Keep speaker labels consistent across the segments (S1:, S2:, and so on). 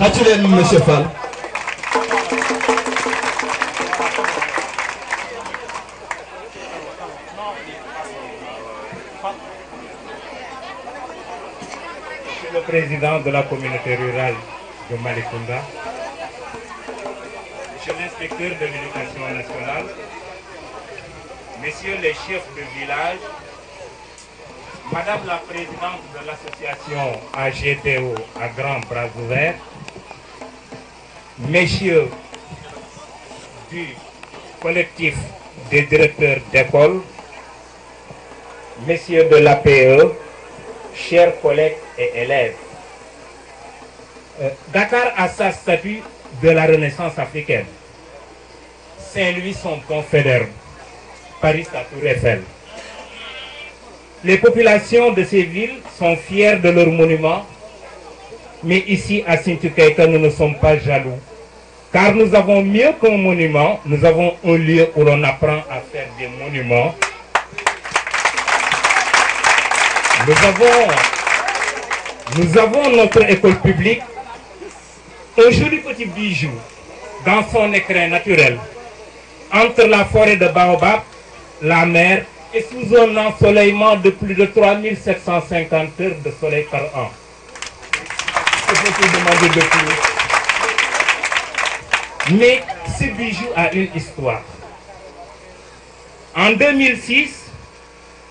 S1: Monsieur Fall.
S2: Le président de la communauté rurale de Malicounda, monsieur l'inspecteur de l'éducation nationale, messieurs les chefs de village, madame la présidente de l'association AGTO à Grand Bras Ouverts, messieurs du collectif des directeurs d'école, messieurs de l'APE, chers collègues et élèves, Dakar a sa statue de la Renaissance africaine. Saint-Louis son confédère, Paris sa tour Eiffel. Les populations de ces villes sont fières de leurs monuments, mais ici à Sinthiou Keita, nous ne sommes pas jaloux, car nous avons mieux qu'un monument, nous avons un lieu où l'on apprend à faire des monuments. Nous avons notre école publique, un joli petit bijou dans son écrin naturel, entre la forêt de Baobab, la mer et sous un ensoleillement de plus de 3750 heures de soleil par an. Je peux vous demander de plus. Mais ce bijou a une histoire. En 2006,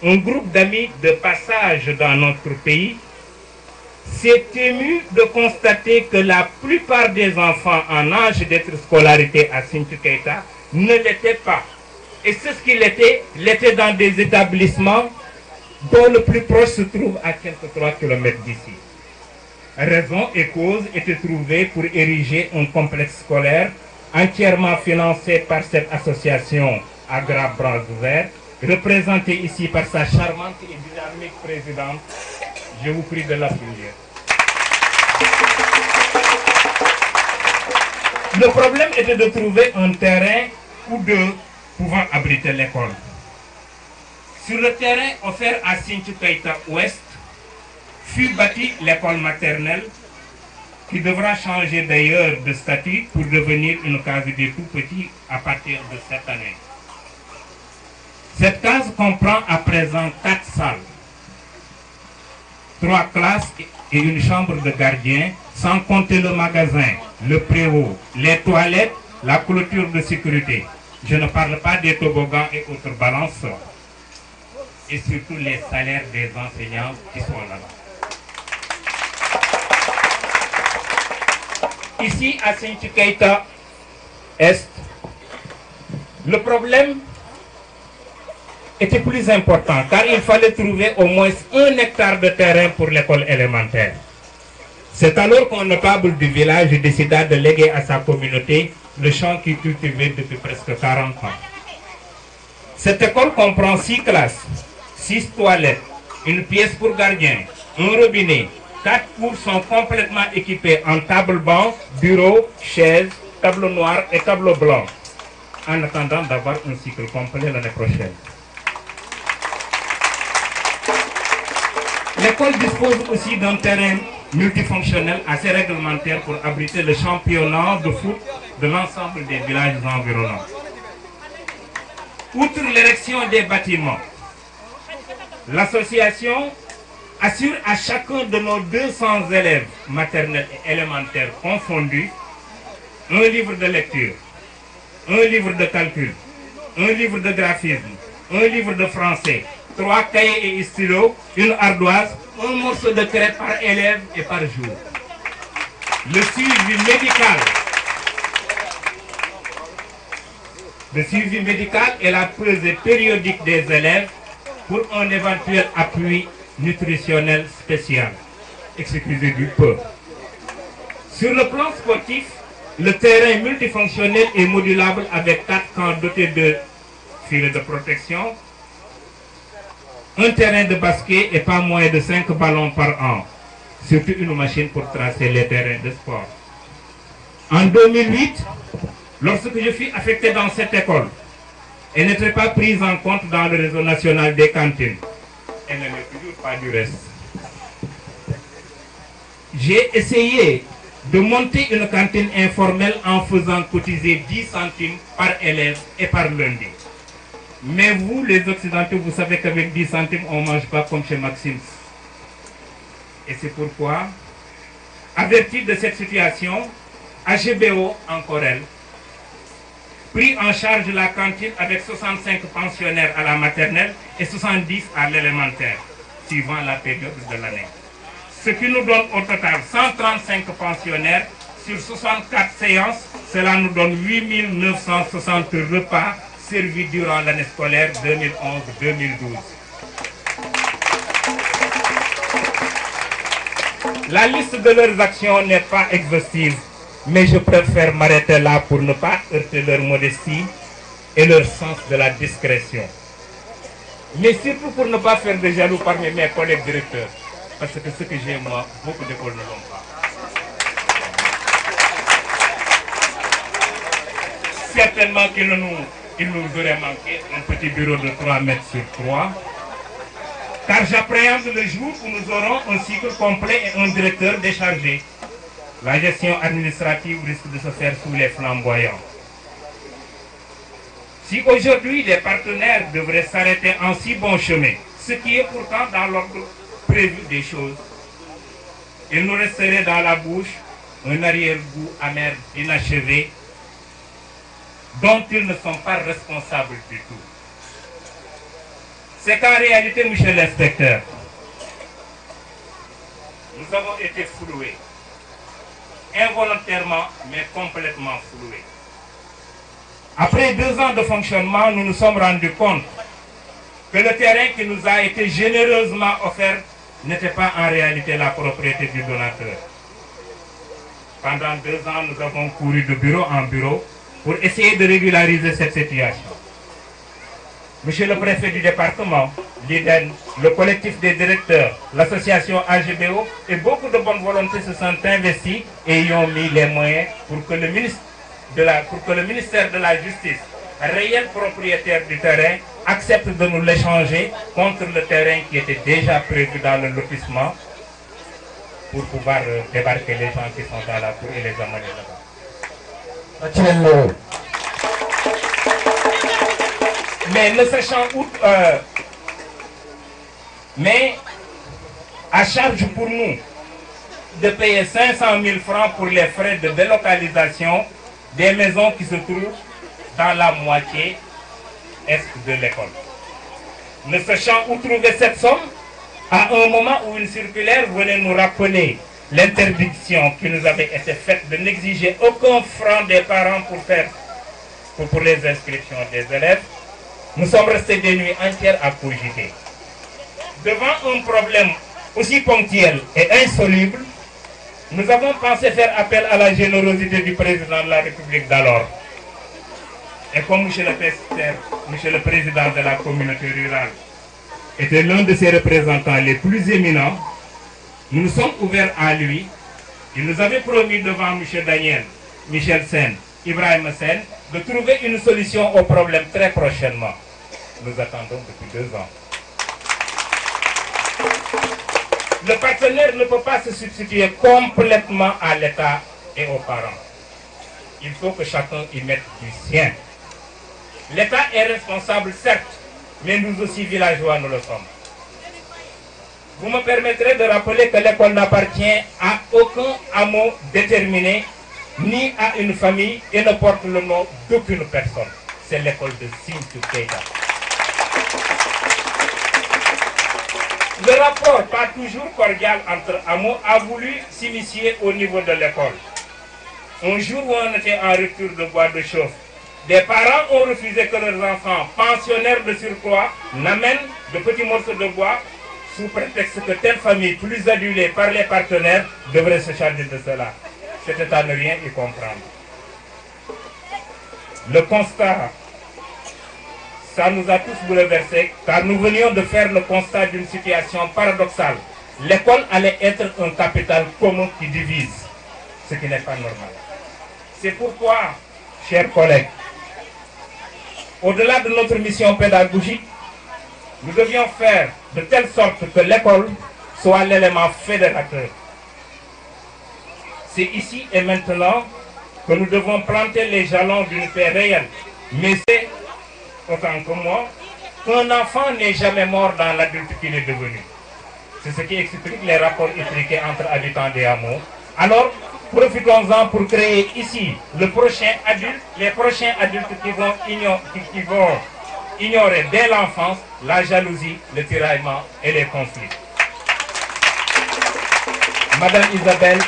S2: un groupe d'amis de passage dans notre pays s'est ému de constater que la plupart des enfants en âge d'être scolarisés à Sinthiou Keita ne l'étaient pas. Et ceux qui l'étaient dans des établissements dont le plus proche se trouve à quelques 3 km d'ici. Raison et cause étaient trouvées pour ériger un complexe scolaire entièrement financé par cette association à Grand Bras Ouverts, représentée ici par sa charmante et dynamique présidente. Je vous prie de l'applaudir. Le problème était de trouver un terrain ou deux pouvant abriter l'école. Sur le terrain offert à Sinthiou Keita Ouest fut bâtie l'école maternelle qui devra changer d'ailleurs de statut pour devenir une case des tout-petits à partir de cette année. Cette case comprend à présent 4 salles, 3 classes et une chambre de gardien, sans compter le magasin, le préau, les toilettes, la clôture de sécurité. Je ne parle pas des toboggans et autres balances, et surtout les salaires des enseignants qui sont là-bas. Ici, à Sinthiou Keita Est, le problème était plus important, car il fallait trouver au moins 1 hectare de terrain pour l'école élémentaire. C'est alors qu'un notable du village décida de léguer à sa communauté le champ qu'il cultivait depuis presque 40 ans. Cette école comprend 6 classes, 6 toilettes, une pièce pour gardien, un robinet. 4 cours sont complètement équipés en table-banc, bureau, chaise, tableau noir et tableau blanc, en attendant d'avoir un cycle complet l'année prochaine. L'école dispose aussi d'un terrain multifonctionnel assez réglementaire pour abriter le championnat de foot de l'ensemble des villages environnants. Outre l'érection des bâtiments, l'association assure à chacun de nos 200 élèves maternels et élémentaires confondus un livre de lecture, un livre de calcul, un livre de graphisme, un livre de français, 3 cahiers et stylos, une ardoise, un morceau de craie par élève et par jour. Le suivi médical et la pesée périodique des élèves pour un éventuel appui nutritionnel spécial. Excusez du peu. Sur le plan sportif, le terrain multifonctionnel est modulable avec 4 camps dotés de filets de protection, un terrain de basket et pas moins de 5 ballons par an, surtout une machine pour tracer les terrains de sport. En 2008, lorsque je fus affecté dans cette école, elle n'était pas prise en compte dans le réseau national des cantines. Elle ne l'est toujours pas du reste. J'ai essayé de monter une cantine informelle en faisant cotiser 10 centimes par élève et par lundi. Mais vous, les Occidentaux, vous savez qu'avec 10 centimes, on ne mange pas comme chez Maxime. Et c'est pourquoi, averti de cette situation, AGBO, encore elle, prit en charge la cantine avec 65 pensionnaires à la maternelle et 70 à l'élémentaire, suivant la période de l'année. Ce qui nous donne au total 135 pensionnaires sur 64 séances. Cela nous donne 8960 repas servis durant l'année scolaire 2011-2012. La liste de leurs actions n'est pas exhaustive, mais je préfère m'arrêter là pour ne pas heurter leur modestie et leur sens de la discrétion. Mais surtout pour ne pas faire de jaloux parmi mes collègues directeurs. Parce que ce que j'ai moi, beaucoup d'écoles ne l'ont pas. Certainement qu'il nous aurait manqué un petit bureau de 3 mètres sur 3. Car j'appréhende le jour où nous aurons un cycle complet et un directeur déchargé. La gestion administrative risque de se faire sous les flamboyants. Si aujourd'hui les partenaires devraient s'arrêter en si bon chemin, ce qui est pourtant dans l'ordre prévu des choses, il nous resterait dans la bouche un arrière-goût amer inachevé dont ils ne sont pas responsables du tout. C'est qu'en réalité, monsieur l'inspecteur, nous avons été floués, involontairement mais complètement floués. Après 2 ans de fonctionnement, nous nous sommes rendus compte que le terrain qui nous a été généreusement offert n'était pas en réalité la propriété du donateur. Pendant 2 ans, nous avons couru de bureau en bureau pour essayer de régulariser cette situation. Monsieur le préfet du département, l'IDEN, le collectif des directeurs, l'association AGBO et beaucoup de bonnes volontés se sont investis et y ont mis les moyens pour que le ministère de la Justice, réel propriétaire du terrain, accepte de nous l'échanger contre le terrain qui était déjà prévu dans le lotissement pour pouvoir débarquer les gens qui sont dans la cour et les amener là-bas. Mais ne sachant où... mais à charge pour nous de payer 500 000 francs pour les frais de délocalisation des maisons qui se trouvent dans la moitié est de l'école. Ne sachant où trouver cette somme, à un moment où une circulaire venait nous rappeler l'interdiction qui nous avait été faite de n'exiger aucun franc des parents pour les inscriptions des élèves, nous sommes restés des nuits entières à cogiter. Devant un problème aussi ponctuel et insoluble, nous avons pensé faire appel à la générosité du président de la République d'alors. Et comme monsieur le président de la communauté rurale était l'un de ses représentants les plus éminents, nous nous sommes ouverts à lui. Il nous avait promis devant monsieur Daniel, Michel Sen, Ibrahim Sen, de trouver une solution au problème très prochainement. Nous attendons depuis 2 ans. Le partenaire ne peut pas se substituer complètement à l'État et aux parents. Il faut que chacun y mette du sien. L'État est responsable, certes, mais nous aussi villageois nous le sommes. Vous me permettrez de rappeler que l'école n'appartient à aucun hameau déterminé, ni à une famille, et ne porte le nom d'aucune personne. C'est l'école de Sinthiou Keita. Le rapport, pas toujours cordial entre hameaux, a voulu s'initier au niveau de l'école. Un jour où on était en rupture de bois de chauffe, des parents ont refusé que leurs enfants, pensionnaires de surcroît, n'amènent de petits morceaux de bois sous prétexte que telle famille, plus adulée par les partenaires, devrait se charger de cela. C'était à ne rien y comprendre. Le constat, ça nous a tous bouleversés, car nous venions de faire le constat d'une situation paradoxale. L'école allait être un capital commun qui divise, ce qui n'est pas normal. C'est pourquoi, chers collègues, au-delà de notre mission pédagogique, nous devions faire de telle sorte que l'école soit l'élément fédérateur. C'est ici et maintenant que nous devons planter les jalons d'une paix réelle. Mais c'est, autant que moi, qu'un enfant n'est jamais mort dans l'adulte qu'il est devenu. C'est ce qui explique les rapports étriqués entre habitants des hameaux. Alors, profitons-en pour créer ici les prochains adultes qui vont ignorer dès l'enfance la jalousie, le tiraillement et les conflits. Madame Isabelle,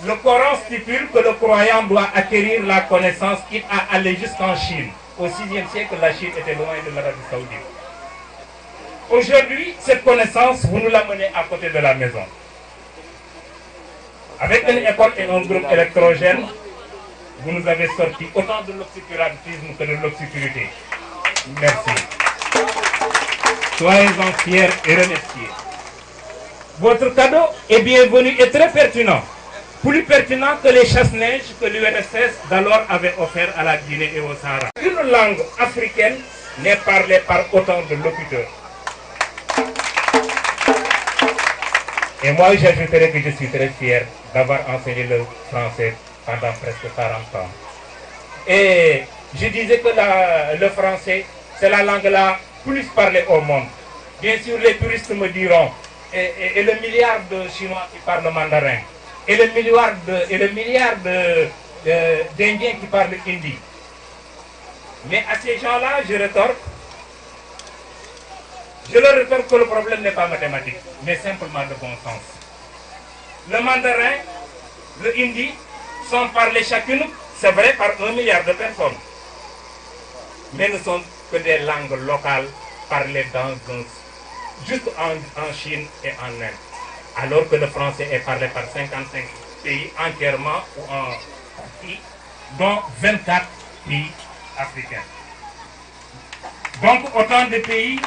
S2: le Coran stipule que le croyant doit acquérir la connaissance quitte à aller jusqu'en Chine. Au 6e siècle, la Chine était loin de l'Arabie Saoudite. Aujourd'hui, cette connaissance, vous nous l'amenez à côté de la maison. Avec une école et un groupe électrogène, vous nous avez sorti autant de l'obscurantisme que de l'obscurité. Merci. Soyez-en fiers et remerciés. Votre cadeau est bienvenu et très pertinent. Plus pertinent que les chasse-neige que l'URSS d'alors avait offert à la Guinée et au Sahara. Une langue africaine n'est parlée par autant de locuteurs. Et moi, j'ajouterais que je suis très fier d'avoir enseigné le français pendant presque 40 ans. Et je disais que le français, c'est la langue la plus parlée au monde. Bien sûr, les puristes me diront, et le milliard de Chinois qui parlent mandarin, et le milliard d'Indiens qui parlent hindi. Mais à ces gens-là, je leur rétorque que le problème n'est pas mathématique, mais simplement de bon sens. Le mandarin, le hindi sont parlés chacune, c'est vrai, par 1 milliard de personnes. Mais ne sont que des langues locales parlées juste en Chine et en Inde. Alors que le français est parlé par 55 pays entièrement ou en partie, dont 24 pays africains. Donc autant de pays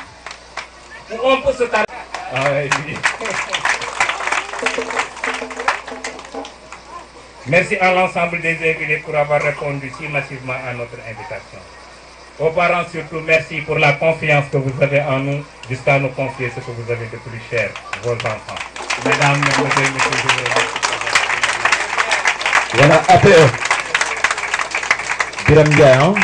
S2: où on peut se taper. Merci à l'ensemble des invités pour avoir répondu si massivement à notre invitation. Aux parents surtout, merci pour la confiance que vous avez en nous jusqu'à nous confier ce que vous avez de plus cher, vos enfants. Mesdames, mesdemoiselles, messieurs,
S1: voilà, APE. Biram Ndiaye, hein?